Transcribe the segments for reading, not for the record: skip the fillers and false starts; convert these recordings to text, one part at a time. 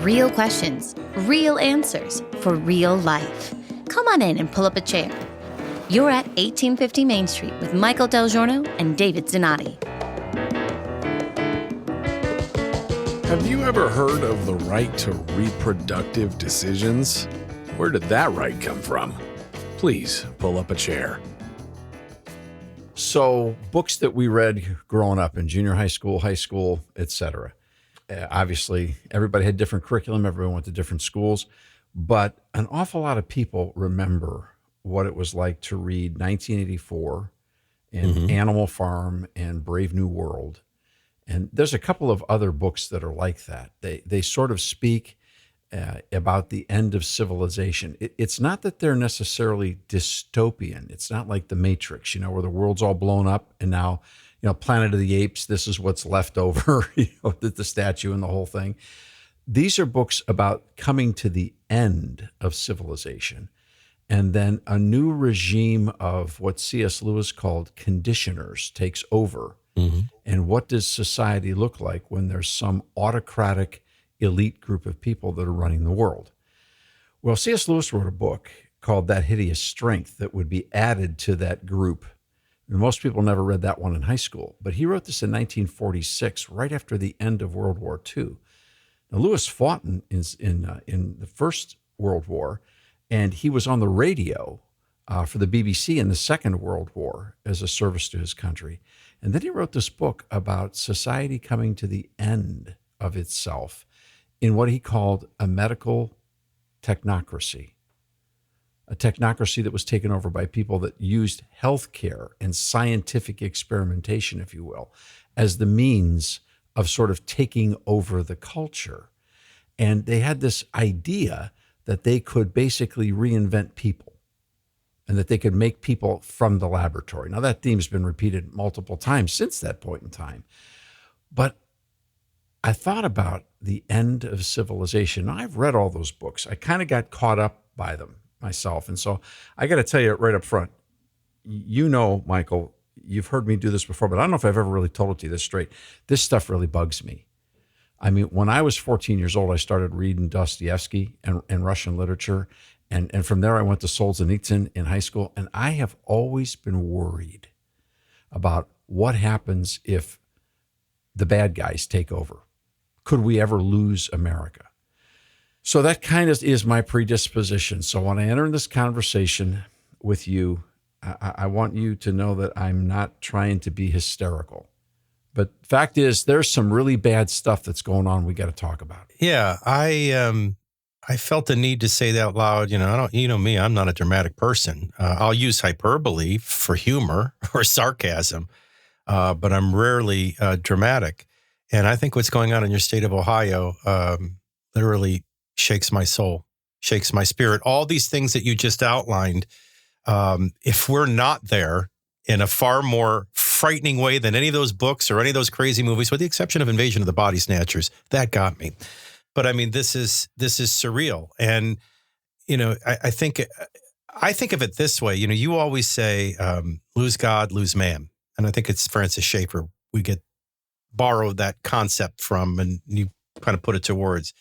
Real questions, real answers for real life. Come on in and pull up a chair. You're at 1850 Main Street with Michael DelGiorno and David Zanotti. Have you ever heard of the right to reproductive decisions? Where did that right come from? Please pull up a chair. So, books that we read growing up in junior high school, etc. Obviously, everybody had different curriculum. Everyone went to different schools. But an awful lot of people remember what it was like to read 1984 and Animal Farm and Brave New World. And there's a couple of other books that are like that. They sort of speak about the end of civilization. It's not that they're necessarily dystopian. It's not like The Matrix, where the world's all blown up and now, Planet of the Apes, this is what's left over, the statue and the whole thing. These are books about coming to the end of civilization and then a new regime of what C.S. Lewis called conditioners takes over. And what does society look like when there's some autocratic elite group of people that are running the world? Well, C.S. Lewis wrote a book called That Hideous Strength that would be added to that group. And most people never read that one in high school, but he wrote this in 1946, right after the end of World War II. Now, Lewis fought in the First World War, and he was on the radio for the BBC in the Second World War as a service to his country. And then he wrote this book about society coming to the end of itself in what he called a medical technocracy, a technocracy that was taken over by people that used healthcare and scientific experimentation, if you will, as the means of sort of taking over the culture. And they had this idea that they could basically reinvent people and that they could make people from the laboratory. Now, that theme's been repeated multiple times since that point in time. But I thought about the end of civilization. Now, I've read all those books. I kind of got caught up by them myself. And so I got to tell you right up front, Michael, you've heard me do this before, but I don't know if I've ever really told it to you this straight. This stuff really bugs me. I mean, when I was 14 years old, I started reading Dostoevsky and Russian literature. And from there, I went to Solzhenitsyn in high school. And I have always been worried about what happens if the bad guys take over. Could we ever lose America? So that kind of is my predisposition. So when I enter this conversation with you, I want you to know that I'm not trying to be hysterical. But fact is, there's some really bad stuff that's going on we got to talk about. Yeah, I felt the need to say that out loud. Me, I'm not a dramatic person. I'll use hyperbole for humor or sarcasm, but I'm rarely dramatic. And I think what's going on in your state of Ohio literally shakes my soul, shakes my spirit. All these things that you just outlined, if we're not there in a far more frightening way than any of those books or any of those crazy movies, with the exception of Invasion of the Body Snatchers, that got me. But I mean, this is surreal. And, I think of it this way. You always say, lose God, lose man. And I think it's Francis Schaeffer we borrowed that concept from, and you kind of put it to words.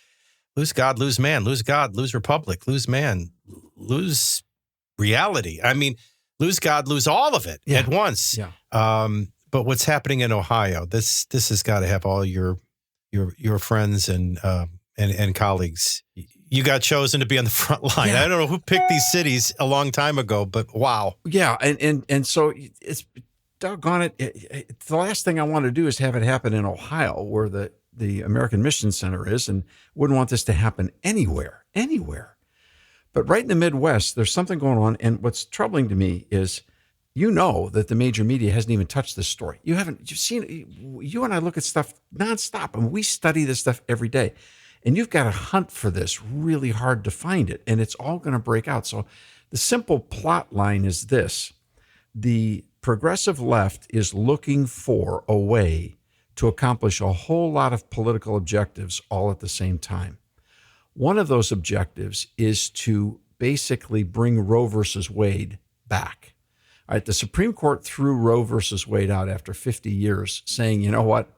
Lose God, lose man, lose God, lose republic, lose man, lose reality. I mean, lose God, lose all of it at once. Yeah. But what's happening in Ohio, this has got to have all your friends and colleagues. You got chosen to be on the front line. Yeah. I don't know who picked these cities a long time ago, but wow. Yeah, and so it's doggone it. The last thing I want to do is have it happen in Ohio, where the American Mission Center is, and wouldn't want this to happen anywhere. But right in the Midwest, there's something going on. And what's troubling to me is, that the major media hasn't even touched this story. You've seen, you and I look at stuff nonstop, and we study this stuff every day. And you've got to hunt for this really hard to find it. And it's all going to break out. So the simple plot line is this: the progressive left is looking for a way to accomplish a whole lot of political objectives all at the same time. One of those objectives is to basically bring Roe versus Wade back. All right, the Supreme Court threw Roe versus Wade out after 50 years, saying, you know what,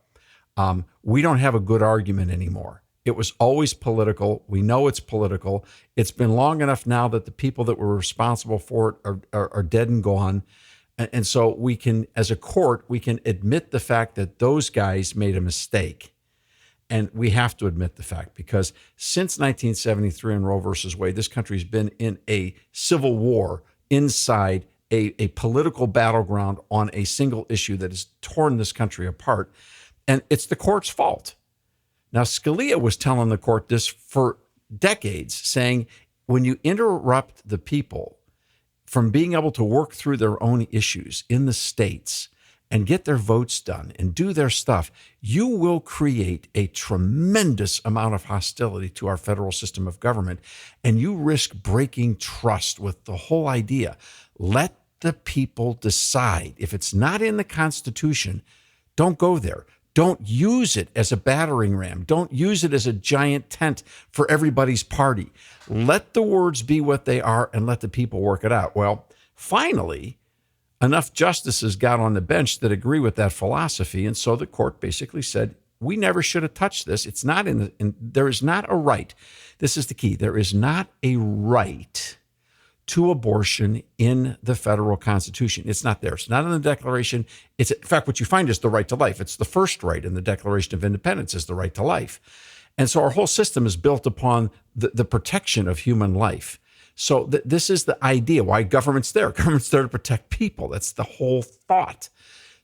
we don't have a good argument anymore. It was always political. We know it's political. It's been long enough now that the people that were responsible for it are dead and gone. And so we can, as a court, we can admit the fact that those guys made a mistake. And we have to admit the fact, because since 1973 in Roe versus Wade, this country's been in a civil war inside a political battleground on a single issue that has torn this country apart. And it's the court's fault. Now, Scalia was telling the court this for decades, saying, when you interrupt the people from being able to work through their own issues in the states and get their votes done and do their stuff, you will create a tremendous amount of hostility to our federal system of government, and you risk breaking trust with the whole idea. Let the people decide. If it's not in the Constitution, don't go there. Don't use it as a battering ram. Don't use it as a giant tent for everybody's party. Let the words be what they are and let the people work it out. Well, finally, enough justices got on the bench that agree with that philosophy. And so the court basically said, we never should have touched this. It's not there is not a right. This is the key. There is not a right to abortion in the federal Constitution. It's not there. It's not in the Declaration. It's, in fact, what you find is the right to life. It's the first right in the Declaration of Independence, is the right to life. And so our whole system is built upon the protection of human life. So this is the idea why government's there. Government's there to protect people. That's the whole thought.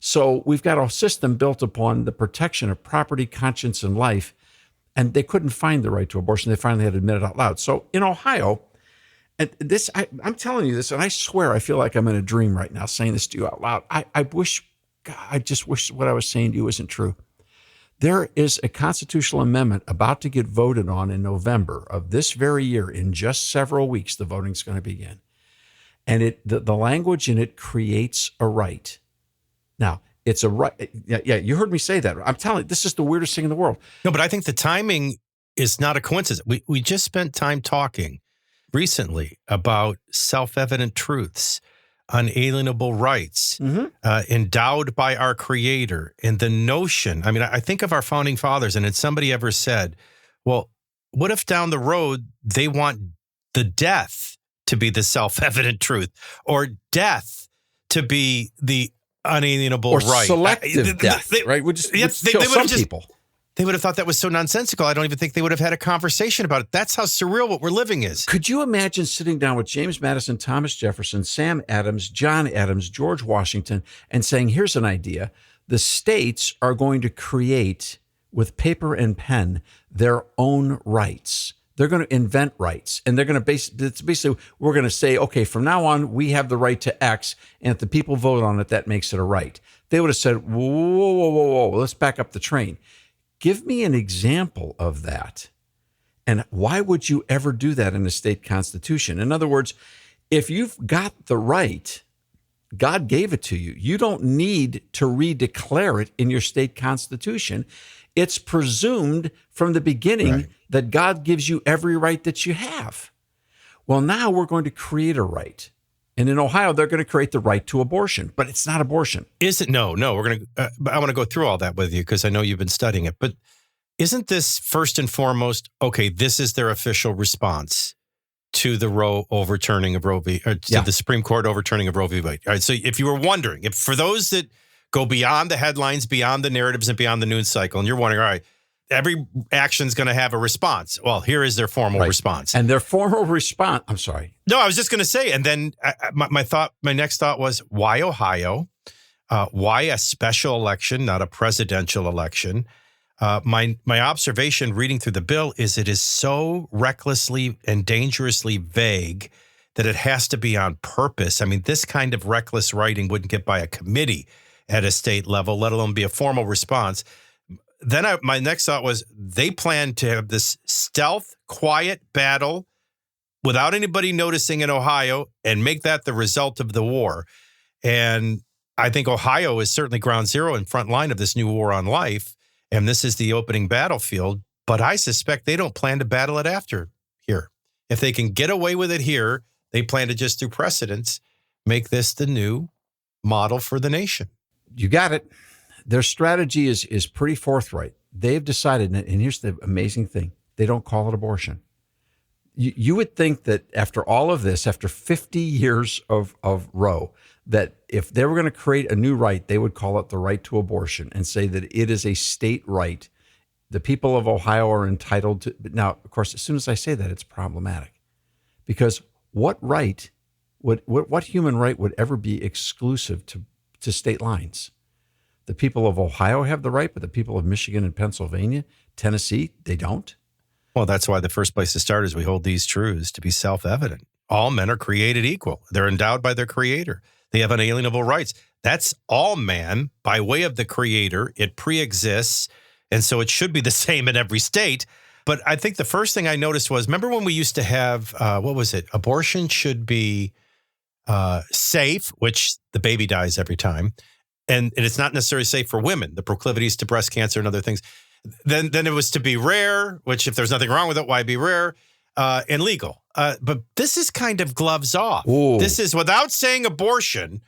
So we've got a system built upon the protection of property, conscience, and life. And they couldn't find the right to abortion. They finally had to admit it out loud. So in Ohio, and this, I'm telling you this, and I swear I feel like I'm in a dream right now saying this to you out loud. I just wish what I was saying to you isn't true. There is a constitutional amendment about to get voted on in November of this very year. In just several weeks, the voting's going to begin. And the language in it creates a right. Now, it's a right. Yeah, you heard me say that. I'm telling you, this is the weirdest thing in the world. No, but I think the timing is not a coincidence. We just spent time talking recently about self-evident truths, unalienable rights, endowed by our Creator. And the notion, I mean, I think of our founding fathers, and had somebody ever said, well, what if down the road they want the death to be the self-evident truth, or death to be the unalienable or right? Selective death, right? Would kill some people. They would have thought that was so nonsensical. I don't even think they would have had a conversation about it. That's how surreal what we're living is. Could you imagine sitting down with James Madison, Thomas Jefferson, Sam Adams, John Adams, George Washington, and saying, here's an idea. The states are going to create, with paper and pen, their own rights. They're going to invent rights. And they're going to basically, we're going to say, okay, from now on, we have the right to X. And if the people vote on it, that makes it a right. They would have said, whoa, let's back up the train. Give me an example of that. And why would you ever do that in a state constitution? In other words, if you've got the right, God gave it to you. You don't need to redeclare it in your state constitution. It's presumed from the beginning that God gives you every right that you have. Well, now we're going to create a right. And in Ohio, they're going to create the right to abortion, but it's not abortion. Is it? No. We're going to. I want to go through all that with you because I know you've been studying it. But isn't this first and foremost? Okay, this is their official response to the Roe overturning of Roe v. Or to the Supreme Court overturning of Roe v. Wade. All right. So if you were wondering, if for those that go beyond the headlines, beyond the narratives, and beyond the news cycle, and you're wondering, all right, every action's going to have a response. Well, here is their formal response. And their formal response, I'm sorry. No, I was just going to say, and then my next thought was, why Ohio? Why a special election, not a presidential election? My observation reading through the bill is it is so recklessly and dangerously vague that it has to be on purpose. I mean, this kind of reckless writing wouldn't get by a committee at a state level, let alone be a formal response. Then my next thought was they plan to have this stealth, quiet battle without anybody noticing in Ohio and make that the result of the war. And I think Ohio is certainly ground zero and front line of this new war on life. And this is the opening battlefield. But I suspect they don't plan to battle it after here. If they can get away with it here, they plan to just through precedence make this the new model for the nation. You got it. Their strategy is pretty forthright. they've decided, and here's the amazing thing, they don't call it abortion. You would think that after all of this, after 50 years of Roe, that if they were going to create a new right, they would call it the right to abortion and say that it is a state right. The people of Ohio are entitled to. Now, of course, as soon as I say that, it's problematic, because what human right would ever be exclusive to state lines? The people of Ohio have the right, but the people of Michigan and Pennsylvania, Tennessee, they don't. Well, that's why the first place to start is we hold these truths to be self-evident. All men are created equal. They're endowed by their creator. They have unalienable rights. That's all man by way of the creator. It pre-exists, and so it should be the same in every state. But I think the first thing I noticed was, remember when we used to have, what was it? Abortion should be safe, which the baby dies every time. And it's not necessarily safe for women, the proclivities to breast cancer and other things. Then it was to be rare, which if there's nothing wrong with it, why be rare? And legal. But this is kind of gloves off. Ooh. This is without saying abortion.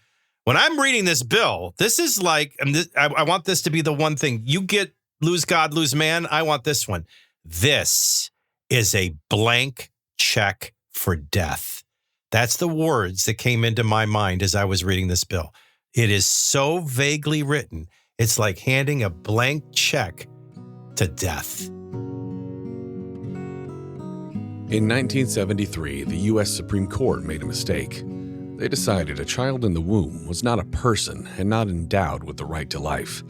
When I'm reading this bill, this is like, I want this to be the one thing. You get lose God, lose man. I want this one. This is a blank check for death. That's the words that came into my mind as I was reading this bill. It is so vaguely written. It's like handing a blank check to death. In 1973, the U.S. Supreme Court made a mistake. They decided a child in the womb was not a person and not endowed with the right to life.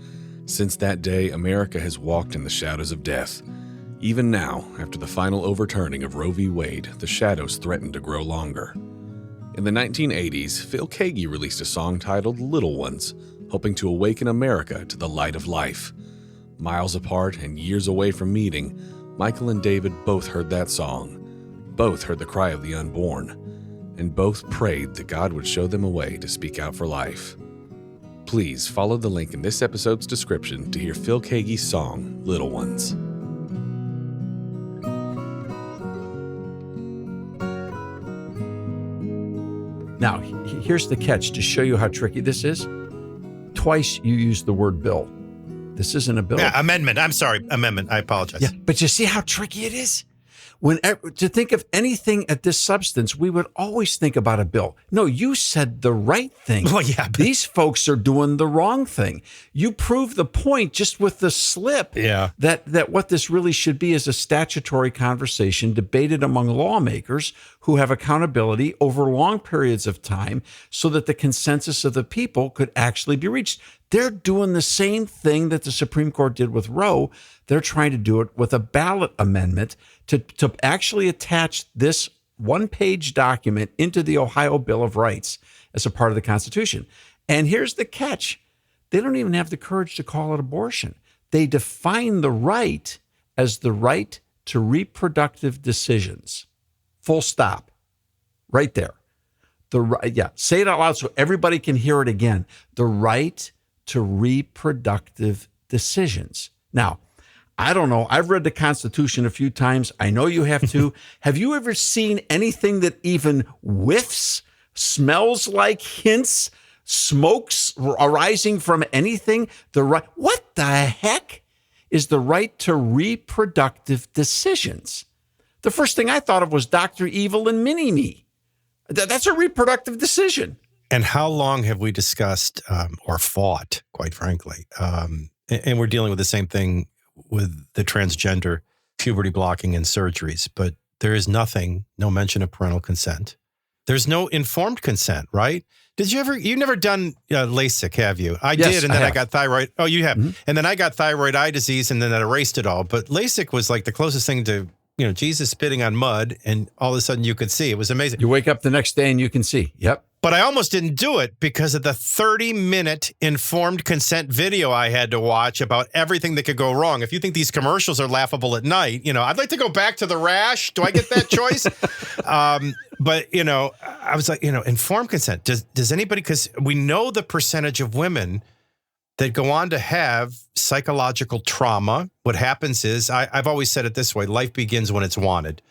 Since that day, America has walked in the shadows of death. Even now, after the final overturning of Roe v. Wade, the shadows threaten to grow longer. In the 1980s, Phil Keaggy released a song titled Little Ones, hoping to awaken America to the light of life. Miles apart and years away from meeting, Michael and David both heard that song. Both heard the cry of the unborn, and both prayed that God would show them a way to speak out for life. Please follow the link in this episode's description to hear Phil Keaggy's song, Little Ones. Now, here's the catch to show you how tricky this is. Twice you used the word bill. This isn't a bill. Yeah, amendment. I'm sorry. Amendment. I apologize. Yeah, but you see how tricky it is? To think of anything at this substance, we would always think about a bill. No, you said the right thing. Well, yeah. These folks are doing the wrong thing. You prove the point just with the slip. Yeah. That what this really should be is a statutory conversation debated among lawmakers who have accountability over long periods of time so that the consensus of the people could actually be reached. They're doing the same thing that the Supreme Court did with Roe. They're trying to do it with a ballot amendment to actually attach this one-page document into the Ohio Bill of Rights as a part of the Constitution. And here's the catch. They don't even have the courage to call it abortion. They define the right as the right to reproductive decisions. Full stop. Right there. Say it out loud so everybody can hear it again. The right to reproductive decisions. Now, I don't know. I've read the Constitution a few times. I know you have too. Have you ever seen anything that even whiffs, smells like, hints, smokes arising from anything? What the heck is the right to reproductive decisions? The first thing I thought of was Dr. Evil and Mini-Me. That's a reproductive decision. And how long have we discussed or fought, quite frankly? And we're dealing with the same thing with the transgender puberty blocking and surgeries, but there is no mention of parental consent. There's no informed consent, right? You've never done LASIK, have you? Yes, did, and then I have. got thyroid. Oh, you have. Mm-hmm. And then I got thyroid eye disease, and then that erased it all. But LASIK was like the closest thing to, Jesus spitting on mud, and all of a sudden you could see. It was amazing. You wake up the next day and you can see. Yep. But I almost didn't do it because of the 30-minute informed consent video I had to watch about everything that could go wrong. If you think these commercials are laughable at night, I'd like to go back to the rash. Do I get that choice? But, I was like, informed consent. Does anybody, because we know the percentage of women that go on to have psychological trauma. What happens is, I've always said it this way, life begins when it's wanted.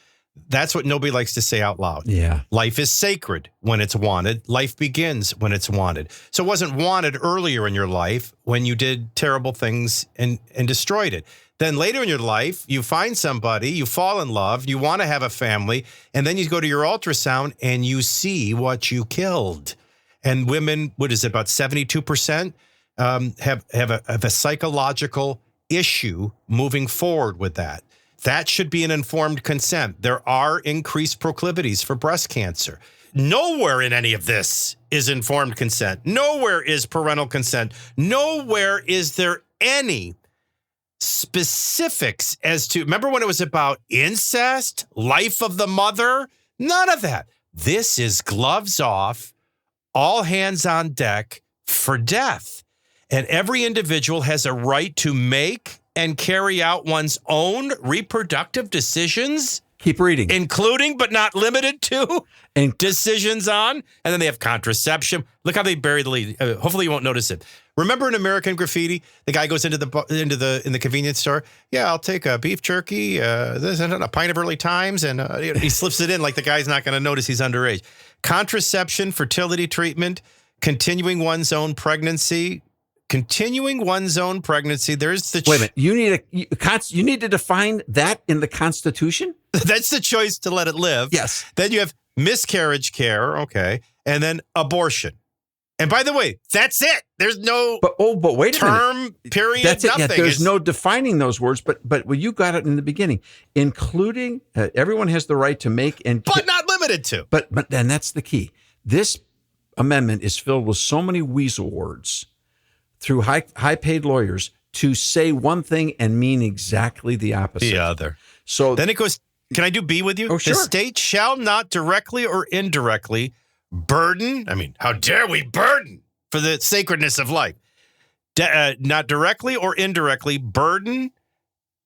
That's what nobody likes to say out loud. Yeah. Life is sacred when it's wanted. Life begins when it's wanted. So it wasn't wanted earlier in your life when you did terrible things and destroyed it. Then later in your life, you find somebody, you fall in love, you want to have a family, and then you go to your ultrasound and you see what you killed. And women, what is it, about 72% have a psychological issue moving forward with that. That should be an informed consent. There are increased proclivities for breast cancer. Nowhere in any of this is informed consent. Nowhere is parental consent. Nowhere is there any specifics as to, remember when it was about incest, life of the mother? None of that. This is gloves off, all hands on deck for death. And every individual has a right to make and carry out one's own reproductive decisions. Keep reading. Including, but not limited to, and decisions on. And then they have contraception. Look how they bury the lead. Hopefully you won't notice it. Remember in American Graffiti, the guy goes into the convenience store. Yeah, I'll take a beef jerky, this and a pint of Early Times, and he slips it in like the guy's not going to notice he's underage. Contraception, fertility treatment, continuing one's own pregnancy. Continuing one's own pregnancy. There's the wait a minute. You need to define that in the Constitution. That's the choice to let it live. Yes. Then you have miscarriage care. Okay, and then abortion. And by the way, that's it. There's no but wait a term minute. period. That's it. Nothing. Yeah, there's no defining those words. But well, you got it in the beginning, including everyone has the right to make and but not limited to. But then that's the key. This amendment is filled with so many weasel words through high-paid lawyers to say one thing and mean exactly the opposite. The other. So then it goes, can I do B with you? Oh, sure. The state shall not directly or indirectly burden, how dare we burden for the sacredness of life? Not directly or indirectly burden,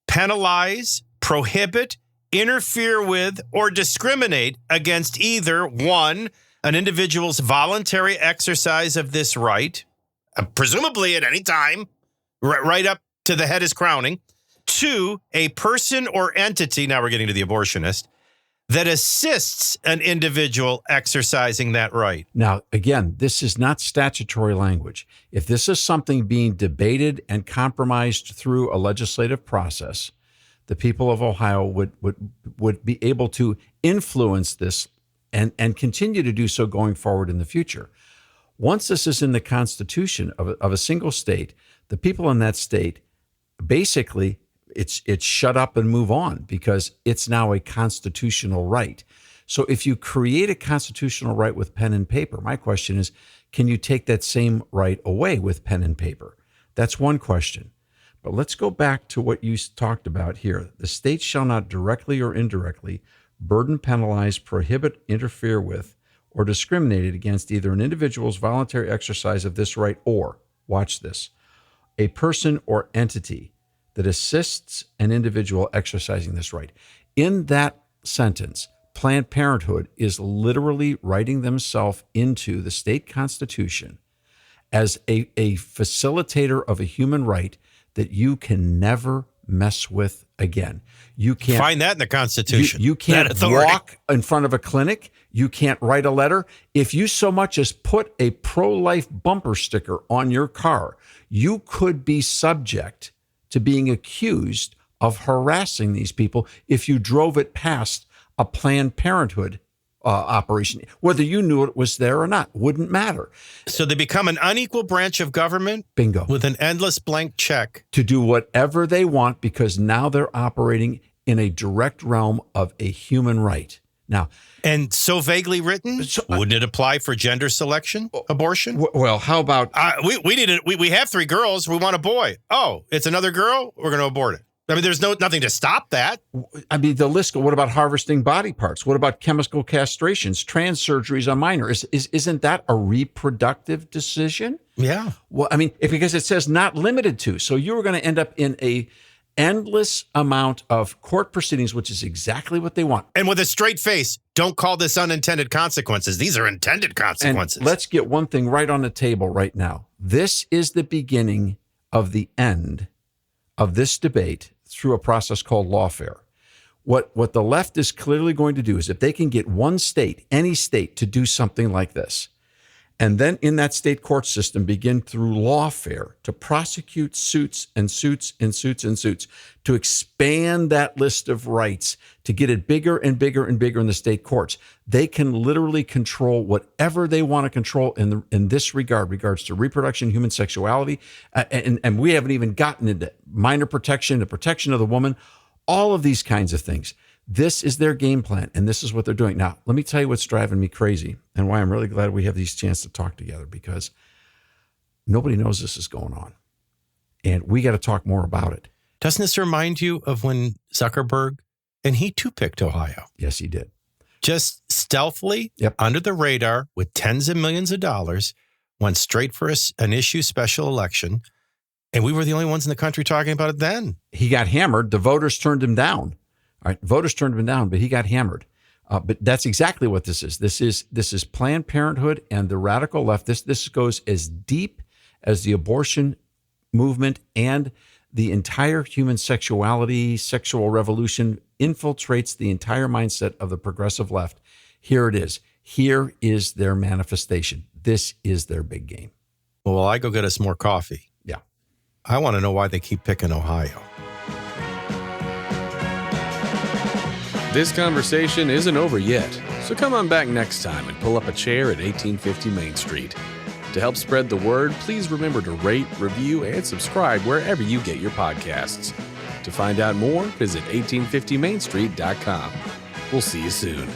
penalize, prohibit, interfere with, or discriminate against either, one, an individual's voluntary exercise of this right, presumably at any time, right up to the head is crowning. Two, a person or entity, now we're getting to the abortionist, that assists an individual exercising that right. Now, again, this is not statutory language. If this is something being debated and compromised through a legislative process, the people of Ohio would be able to influence this and continue to do so going forward in the future. Once this is in the Constitution of a single state, the people in that state, basically, it's shut up and move on because it's now a constitutional right. So if you create a constitutional right with pen and paper, my question is, can you take that same right away with pen and paper? That's one question. But let's go back to what you talked about here. The state shall not directly or indirectly burden, penalize, prohibit, interfere with, or discriminated against either an individual's voluntary exercise of this right or, watch this, a person or entity that assists an individual exercising this right. In that sentence, Planned Parenthood is literally writing themselves into the state constitution as a facilitator of a human right that you can never mess with again. You can't find that in the Constitution. You can't walk in front of a clinic. You can't write a letter. If you so much as put a pro-life bumper sticker on your car, you could be subject to being accused of harassing these people if you drove it past a Planned Parenthood operation. Whether you knew it was there or not, wouldn't matter. So they become an unequal branch of government. Bingo. With an endless blank check. To do whatever they want because now they're operating in a direct realm of a human right. Now, and so vaguely written, wouldn't it apply for gender selection, abortion? Well, how about we have 3 girls, we want a boy. Oh, it's another girl, we're going to abort it. There's nothing to stop that. The list. What about harvesting body parts? What about chemical castrations, trans surgeries on minors? Isn't that a reproductive decision? Yeah. Well, because it says not limited to. So you were going to end up in a endless amount of court proceedings, which is exactly what they want. And with a straight face, don't call this unintended consequences. These are intended consequences. And let's get one thing right on the table right now. This is the beginning of the end of this debate through a process called lawfare. What the left is clearly going to do is if they can get one state, any state, to do something like this, and then in that state court system begin through lawfare to prosecute suits and suits and suits and suits, to expand that list of rights, to get it bigger and bigger and bigger in the state courts, they can literally control whatever they want to control in this regards to reproduction, human sexuality, and we haven't even gotten into minor protection, the protection of the woman, all of these kinds of things. This is their game plan, and this is what they're doing. Now, let me tell you what's driving me crazy and why I'm really glad we have these chances to talk together, because nobody knows this is going on, and we got to talk more about it. Doesn't this remind you of when Zuckerberg, and he too picked Ohio? Yes, he did. Just stealthily, Yep. under the radar, with tens of millions of dollars, went straight for an issue special election, and we were the only ones in the country talking about it then. He got hammered. The voters turned him down. All right, voters turned him down, but he got hammered. But that's exactly what this is. This is Planned Parenthood and the radical left. This goes as deep as the abortion movement, and the entire human sexuality, sexual revolution infiltrates the entire mindset of the progressive left. Here it is. Here is their manifestation. This is their big game. Well, I go get us more coffee. Yeah. I want to know why they keep picking Ohio. This conversation isn't over yet, so come on back next time and pull up a chair at 1850 Main Street. To help spread the word, please remember to rate, review, and subscribe wherever you get your podcasts. To find out more, visit 1850mainstreet.com. We'll see you soon.